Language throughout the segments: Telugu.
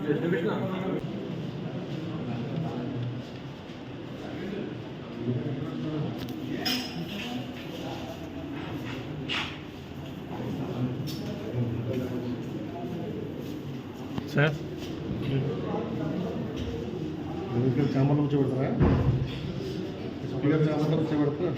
సార్ చాంబర్లో కూర్చోబెడతారా? స్పీకర్ చాంబర్లో కూర్చోబెడతా.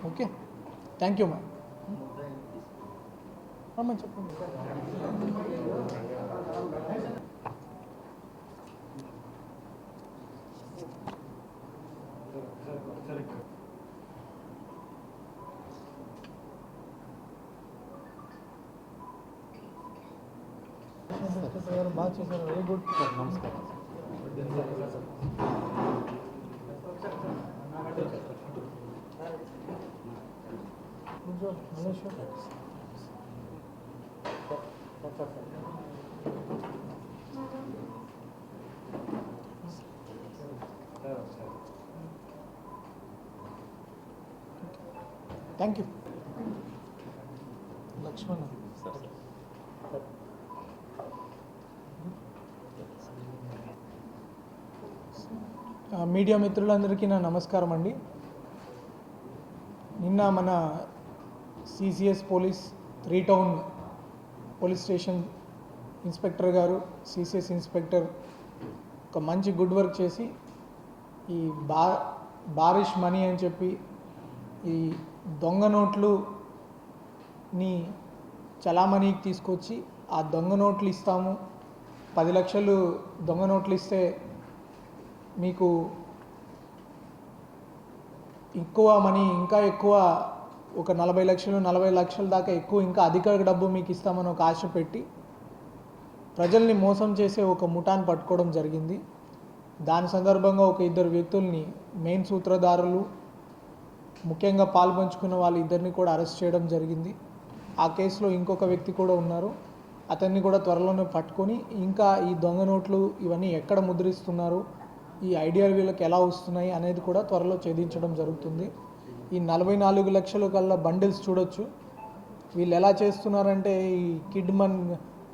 Okay, thank you ma'am. అమ్మ చెప్పండి. బాగా చేశారు, వెరీ గుడ్. నమస్కారం. Thank you. లక్ష్మణ్ మీడియా మిత్రులందరికీ నా నమస్కారం అండి. నిన్న మన CCS police 3 town police station inspector గారు, సిసిఎస్ ఇన్స్పెక్టర్ ఒక మంచి గుడ్ వర్క్ చేసి ఈ బారిష్ మనీ అని చెప్పి ఈ దొంగ నోట్లుని చలామణికి తీసుకొచ్చి ఆ దొంగ నోట్లు ఇస్తాము, 10 లక్షలు దొంగ నోట్లు ఇస్తే మీకు ఎక్కువ మనీ, ఇంకా ఎక్కువ ఒక 40 లక్షలు 40 లక్షల దాకా ఎక్కువ ఇంకా అధిక డబ్బు మీకు ఇస్తామని ఒక ఆశ పెట్టి ప్రజల్ని మోసం చేసే ఒక ముఠాను పట్టుకోవడం జరిగింది. దాని సందర్భంగా ఒక 2 వ్యక్తుల్ని, మెయిన్ సూత్రధారులు, ముఖ్యంగా పాల్పంచుకున్న వాళ్ళు ఇద్దరిని కూడా అరెస్ట్ చేయడం జరిగింది. ఆ కేసులో ఇంకొక వ్యక్తి కూడా ఉన్నారు, అతన్ని కూడా త్వరలోనే పట్టుకొని ఇంకా ఈ దొంగ నోట్లు ఇవన్నీ ఎక్కడ ముద్రిస్తున్నారు, ఈ ఐడియాలు వీళ్ళకి ఎలా వస్తున్నాయి అనేది కూడా త్వరలో ఛేదించడం జరుగుతుంది. ఈ 44 లక్షల కల్లా బండిల్స్ చూడొచ్చు. వీళ్ళు ఎలా చేస్తున్నారంటే ఈ కిడ్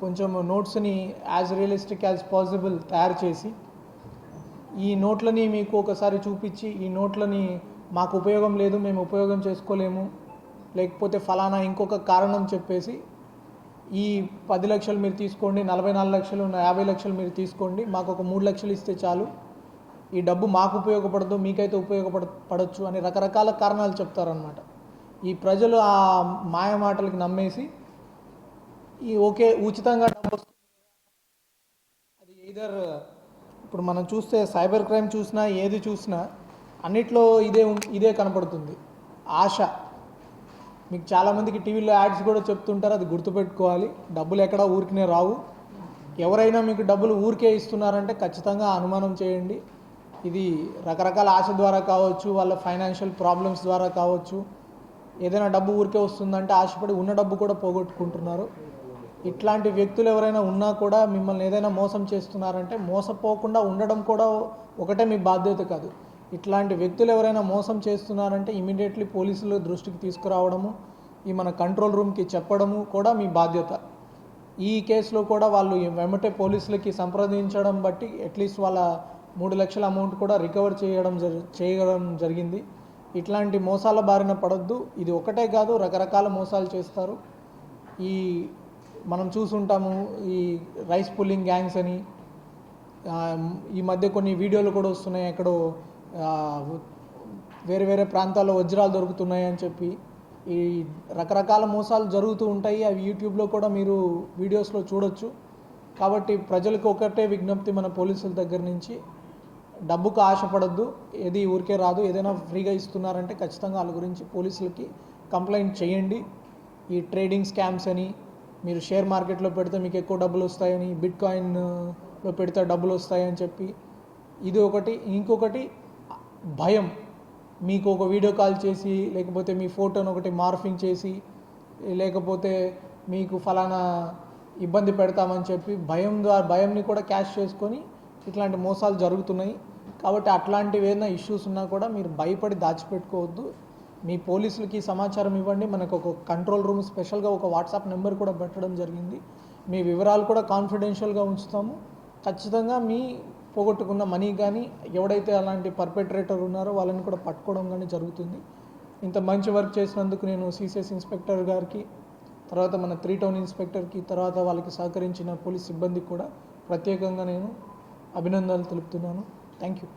కొంచెం నోట్స్ని యాజ్ రియలిస్టిక్ యాజ్ పాసిబుల్ తయారు చేసి ఈ నోట్లని మీకు ఒకసారి చూపించి, ఈ నోట్లని మాకు ఉపయోగం లేదు, మేము ఉపయోగం చేసుకోలేము, లేకపోతే ఫలానా ఇంకొక కారణం చెప్పేసి ఈ 10 లక్షలు మీరు తీసుకోండి, 44 లక్షలు 50 లక్షలు మీరు తీసుకోండి, మాకు ఒక 3 లక్షలు ఇస్తే చాలు, ఈ డబ్బు మాకు ఉపయోగపడదు, మీకైతే ఉపయోగపడచ్చు అని రకరకాల కారణాలు చెప్తారనమాట. ఈ ప్రజలు ఆ మాయ మాటలకి నమ్మేసి ఈ ఓకే ఉచితంగా డబ్బు వస్తుంది, అది ఎయిదర్ ఇప్పుడు మనం చూస్తే సైబర్ క్రైమ్ చూసినా ఏది చూసినా అన్నిట్లో ఇదే కనపడుతుంది, ఆశ. మీకు చాలామందికి టీవీలో యాడ్స్ కూడా చెప్తుంటారు, అది గుర్తుపెట్టుకోవాలి. డబ్బులు ఎక్కడా ఊరికినే రావు, ఎవరైనా మీకు డబ్బులు ఊరికే ఇస్తున్నారంటే ఖచ్చితంగా అనుమానం చేయండి. ఇది రకరకాల ఆశ ద్వారా కావచ్చు, వాళ్ళ ఫైనాన్షియల్ ప్రాబ్లమ్స్ ద్వారా కావచ్చు. ఏదైనా డబ్బు ఊరికే వస్తుందంటే ఆశపడి ఉన్న డబ్బు కూడా పోగొట్టుకుంటున్నారు. ఇట్లాంటి వ్యక్తులు ఎవరైనా ఉన్నా కూడా మిమ్మల్ని ఏదైనా మోసం చేస్తున్నారంటే మోసపోకుండా ఉండడం కూడా ఒకటే మీ బాధ్యత కాదు. ఇట్లాంటి వ్యక్తులు ఎవరైనా మోసం చేస్తున్నారంటే ఇమీడియట్లీ పోలీసుల దృష్టికి తీసుకురావడము, ఈ మన కంట్రోల్ రూమ్కి చెప్పడము కూడా మీ బాధ్యత. ఈ కేసులో కూడా వాళ్ళు వెంబటే పోలీసులకి సంప్రదించడం బట్టి అట్లీస్ట్ వాళ్ళ 3 లక్షల అమౌంట్ కూడా రికవర్ చేయడం జరిగింది. ఇట్లాంటి మోసాల బారిన పడొద్దు. ఇది ఒకటే కాదు, రకరకాల మోసాలు చేస్తారు. మనం చూసుంటాము ఈ రైస్ పుల్లింగ్ గ్యాంగ్స్ అని. ఈ మధ్య కొన్ని వీడియోలు కూడా వస్తున్నాయి, ఎక్కడో వేరే వేరే ప్రాంతాల్లో వజ్రాలు దొరుకుతున్నాయి అని చెప్పి. ఈ రకరకాల మోసాలు జరుగుతూ ఉంటాయి. అవి యూట్యూబ్లో కూడా మీరు వీడియోస్లో చూడొచ్చు. కాబట్టి ప్రజలకు ఒకటే విజ్ఞప్తి మన పోలీసుల దగ్గర నుంచి, డబ్బుకు ఆశపడద్దు. ఏది ఊరికే రాదు. ఏదైనా ఫ్రీగా ఇస్తున్నారంటే ఖచ్చితంగా వాళ్ళ గురించి పోలీసులకి కంప్లైంట్ చేయండి. ఈ ట్రేడింగ్ స్కామ్స్ అని, మీరు షేర్ మార్కెట్లో పెడితే మీకు ఎక్కువ డబ్బులు వస్తాయని, బిట్ కాయిన్లో పెడితే డబ్బులు వస్తాయని చెప్పి ఇది ఒకటి. ఇంకొకటి భయం. మీకు ఒక వీడియో కాల్ చేసి, లేకపోతే మీ ఫోటోను ఒకటి మార్ఫింగ్ చేసి, లేకపోతే మీకు ఫలానా ఇబ్బంది పెడతామని చెప్పి భయంని కూడా క్యాష్ చేసుకొని ఇట్లాంటి మోసాలు జరుగుతున్నాయి. కాబట్టి అట్లాంటివి ఏదైనా ఇష్యూస్ ఉన్నా కూడా మీరు భయపడి దాచిపెట్టుకోవద్దు. మీ పోలీసులకి సమాచారం ఇవ్వండి. మనకు ఒక కంట్రోల్ రూమ్ స్పెషల్గా ఒక వాట్సాప్ నెంబర్ కూడా పెట్టడం జరిగింది. మీ వివరాలు కూడా కాన్ఫిడెన్షియల్గా ఉంచుతాము. ఖచ్చితంగా మీ పోగొట్టుకున్న మనీ కానీ, ఎవడైతే అలాంటి పర్పెట్రేటర్ ఉన్నారో వాళ్ళని కూడా పట్టుకోవడం కానీ జరుగుతుంది. ఇంత మంచి వర్క్ చేసినందుకు నేను సిసిఎస్ ఇన్స్పెక్టర్ గారికి, తర్వాత మన 3 టౌన్ ఇన్స్పెక్టర్కి, తర్వాత వాళ్ళకి సహకరించిన పోలీస్ సిబ్బందికి కూడా ప్రత్యేకంగా నేను అభినందనలు తెలుపుతున్నాను. Thank you.